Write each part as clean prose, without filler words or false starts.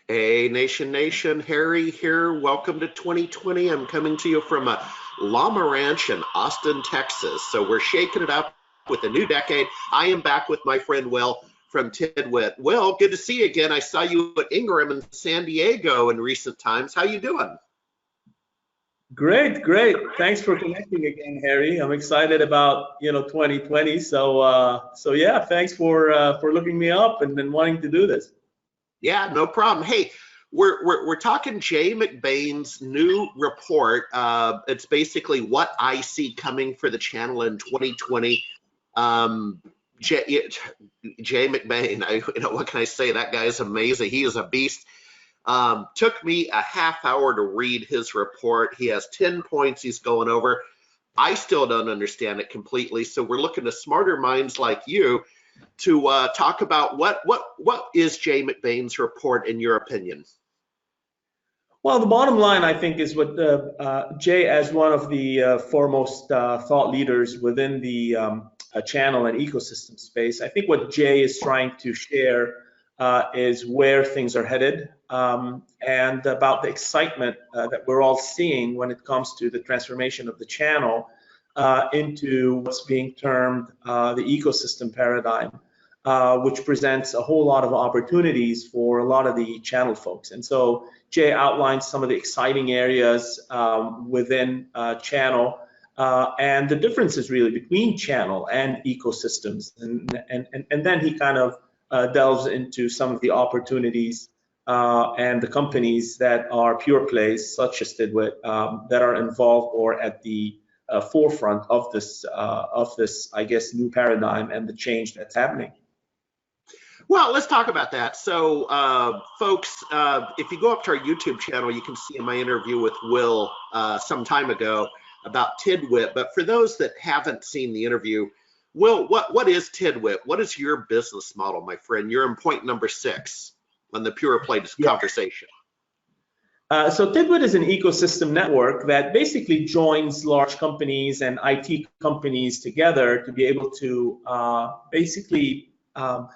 Hey, Nation, Harry here. Welcome to 2020. I'm coming to you from a llama ranch in Austin, Texas. So we're shaking it up with a new decade. I am back with my friend Will from Tidwit. Will, good to see you again. I saw you at Ingram in San Diego in recent times. How you doing? Great. Thanks for connecting again, Harry. I'm excited about 2020. So yeah, thanks for looking me up and wanting to do this. Yeah, no problem. Hey, we're talking Jay McBain's new report. It's basically what I see coming for the channel in 2020. Jay, Jay McBain, what can I say? That guy is amazing. He is a beast. Took me a half hour to read his report. He has 10 points he's going over. I still don't understand it completely. So we're looking to smarter minds like you to talk about what is Jay McBain's report in your opinion? Well, the bottom line, I think, is what Jay, as one of the foremost thought leaders within the channel and ecosystem space, I think what Jay is trying to share is where things are headed and about the excitement that we're all seeing when it comes to the transformation of the channel into what's being termed the ecosystem paradigm, which presents a whole lot of opportunities for a lot of the channel folks. And so Jay outlines some of the exciting areas within channel and the differences really between channel and ecosystems. And then he kind of delves into some of the opportunities and the companies that are pure plays, such as Tidwit, that are involved or at the forefront of this, I guess, new paradigm and the change that's happening. Well, let's talk about that. So, folks, if you go up to our YouTube channel, you can see my interview with Will some time ago about Tidwit. But for those that haven't seen the interview, Will, what is Tidwit? What is your business model, my friend? You're in point number 6 on the pure play conversation. So Tidwit is an ecosystem network that basically joins large companies and IT companies together to be able to basically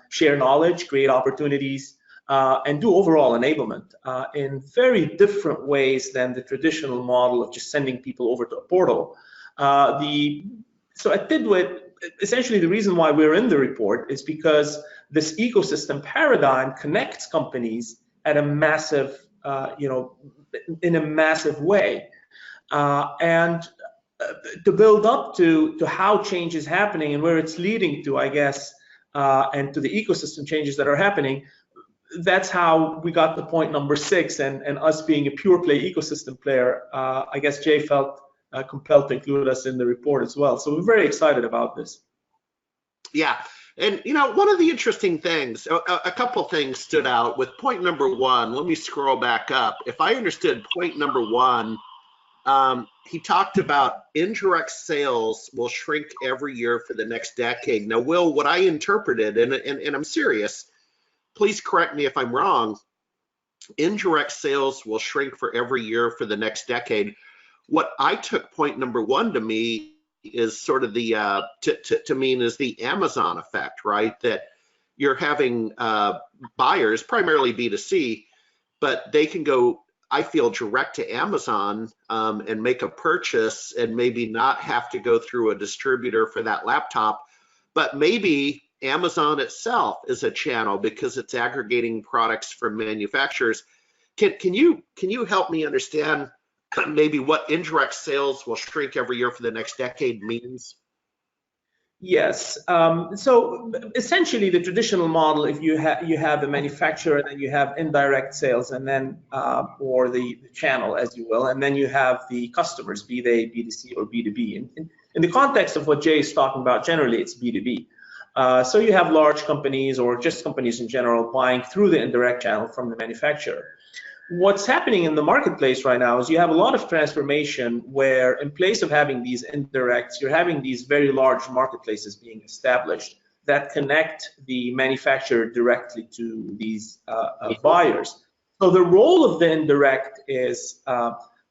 share knowledge, create opportunities, and do overall enablement in very different ways than the traditional model of just sending people over to a portal. So at Tidwit, essentially the reason why we're in the report is because this ecosystem paradigm connects companies at a massive, in a massive way. And to build up to how change is happening and where it's leading to, I guess, and to the ecosystem changes that are happening, that's how we got to point number 6, and us being a pure play ecosystem player, I guess Jay felt compelled to include us in the report as well. So we're very excited about this. Yeah, and one of the interesting things, a couple things stood out with point number 1. Let me scroll back up. If I understood point number 1, he talked about indirect sales will shrink every year for the next decade. Now, Will, what I interpreted, and I'm serious, please correct me if I'm wrong, indirect sales will shrink for every year for the next decade. What I took point number 1 to me is sort of the to mean is the Amazon effect, right? That you're having buyers, primarily B2C, but they can go, I feel, direct to Amazon and make a purchase and maybe not have to go through a distributor for that laptop, but maybe Amazon itself is a channel because it's aggregating products from manufacturers. Can you help me understand maybe what indirect sales will shrink every year for the next decade means? Yes. So essentially, the traditional model, if you have a manufacturer, and then you have indirect sales, and then or the channel, as you will, and then you have the customers, be they B2C or B2B. In the context of what Jay is talking about, generally it's B2B. So you have large companies or just companies in general buying through the indirect channel from the manufacturer. What's happening in the marketplace right now is you have a lot of transformation where, in place of having these indirects, you're having these very large marketplaces being established that connect the manufacturer directly to these buyers. So the role of the indirect is,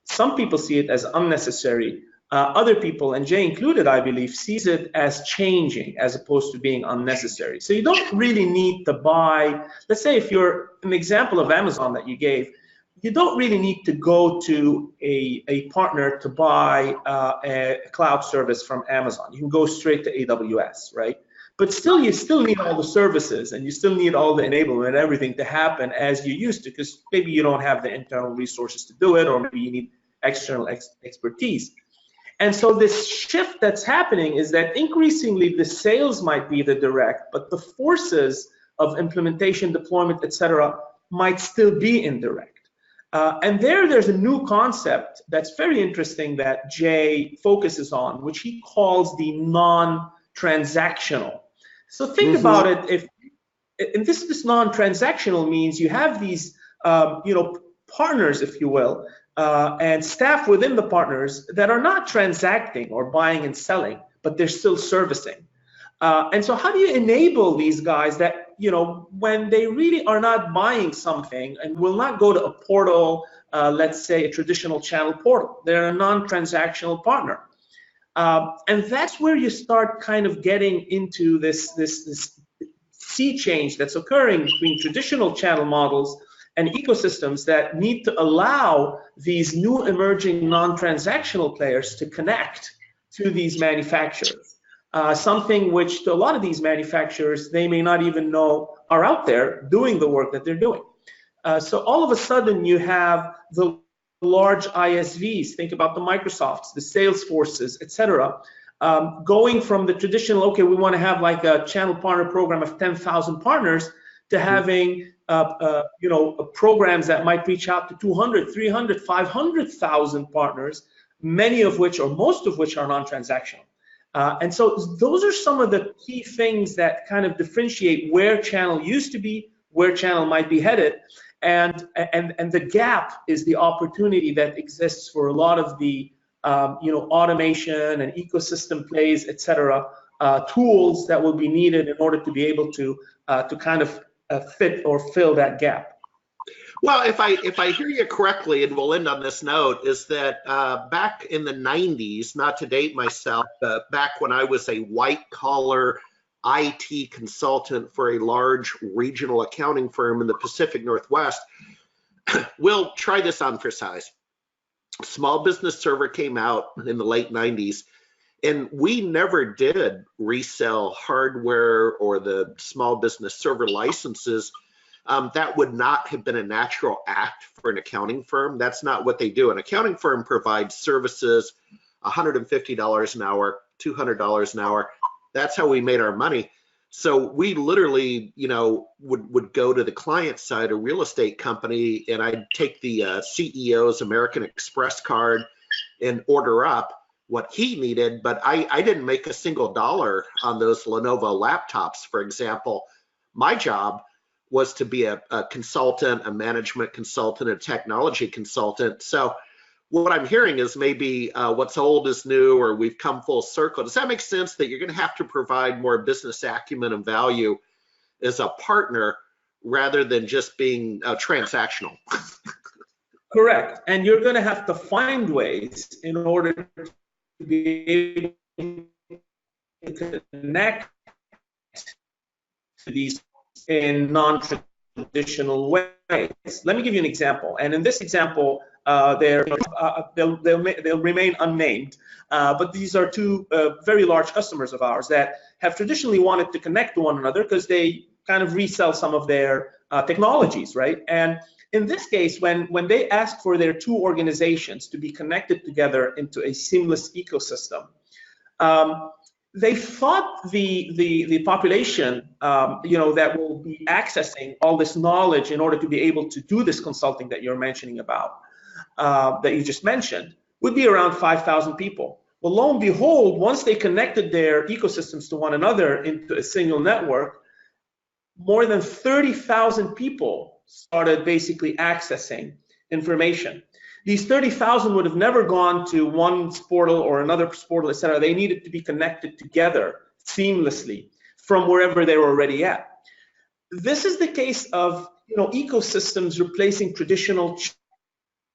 some people see it as unnecessary Other people, and Jay included, I believe, sees it as changing as opposed to being unnecessary. So you don't really need to buy, let's say if you're an example of Amazon that you gave, you don't really need to go to a partner to buy a cloud service from Amazon. You can go straight to AWS, right? But still, you still need all the services, and you still need all the enablement and everything to happen as you used to, because maybe you don't have the internal resources to do it, or maybe you need external expertise. And so this shift that's happening is that increasingly the sales might be the direct, but the forces of implementation, deployment, et cetera, might still be indirect. And there's a new concept that's very interesting that Jay focuses on, which he calls the non-transactional. So think about it. If this non-transactional means you have these, partners, if you will, and staff within the partners that are not transacting or buying and selling, but they're still servicing. And so how do you enable these guys that, when they really are not buying something and will not go to a portal, let's say a traditional channel portal, they're a non-transactional partner. And that's where you start kind of getting into this sea change that's occurring between traditional channel models and ecosystems that need to allow these new emerging non-transactional players to connect to these manufacturers. Something which to a lot of these manufacturers, they may not even know are out there doing the work that they're doing. So all of a sudden you have the large ISVs, think about the Microsofts, the Salesforces, et cetera, going from the traditional, okay, we want to have like a channel partner program of 10,000 partners to having programs that might reach out to 200, 300, 500,000 partners, many of which or most of which are non-transactional. And so those are some of the key things that kind of differentiate where channel used to be, where channel might be headed, and the gap is the opportunity that exists for a lot of the automation and ecosystem plays, et cetera, tools that will be needed in order to be able to kind of fit or fill that gap. Well, if I hear you correctly, and we'll end on this note, is that back in the 90s, not to date myself, back when I was a white-collar IT consultant for a large regional accounting firm in the Pacific Northwest, we'll try this on for size. Small Business Server came out in the late 90s, and we never did resell hardware or the small business server licenses. That would not have been a natural act for an accounting firm. That's not what they do. An accounting firm provides services, $150 an hour, $200 an hour. That's how we made our money. So we literally, would go to the client side, a real estate company, and I'd take the CEO's American Express card and order up what he needed, but I didn't make a single dollar on those Lenovo laptops, for example. My job was to be a consultant, a management consultant, a technology consultant. So what I'm hearing is maybe what's old is new, or we've come full circle. Does that make sense, that you're going to have to provide more business acumen and value as a partner rather than just being transactional? Correct. And you're going to have to find ways in order to be able to connect to these in non-traditional ways. Let me give you an example. And in this example, they'll remain unnamed, but these are two very large customers of ours that have traditionally wanted to connect to one another because they kind of resell some of their technologies, right? And in this case, when they asked for their two organizations to be connected together into a seamless ecosystem, they thought the population, that will be accessing all this knowledge in order to be able to do this consulting that you're mentioning about, that you just mentioned, would be around 5,000 people. Well, lo and behold, once they connected their ecosystems to one another into a single network, more than 30,000 people started basically accessing information. These 30,000 would have never gone to one portal or another portal, et cetera. They needed to be connected together seamlessly from wherever they were already at. This is the case of ecosystems replacing traditional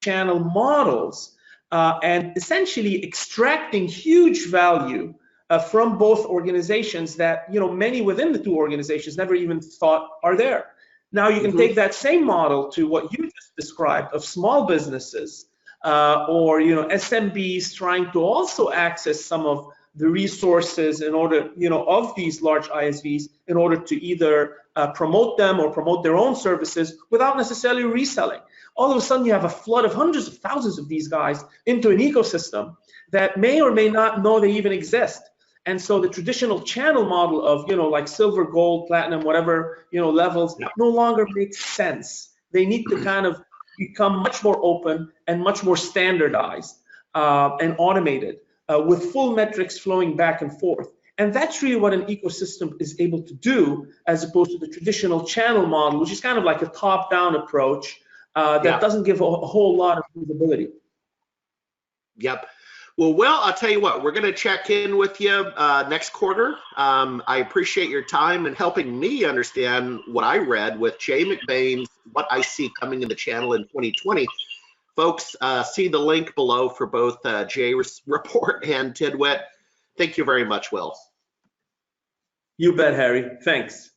channel models and essentially extracting huge value from both organizations that many within the two organizations never even thought are there. Now you can take that same model to what you just described of small businesses or SMBs trying to also access some of the resources in order of these large ISVs in order to either promote them or promote their own services without necessarily reselling. All of a sudden you have a flood of hundreds of thousands of these guys into an ecosystem that may or may not know they even exist. And so the traditional channel model of like silver, gold, platinum, whatever levels no longer makes sense. They need to kind of become much more open and much more standardized and automated with full metrics flowing back and forth. And that's really what an ecosystem is able to do, as opposed to the traditional channel model, which is kind of like a top-down approach that doesn't give a whole lot of visibility. Yep. Well, Will, I'll tell you what, we're going to check in with you next quarter. I appreciate your time and helping me understand what I read with Jay McBain's What I See Coming in the Channel in 2020. Folks, see the link below for both Jay's report and Tidwit. Thank you very much, Will. You bet, Harry. Thanks.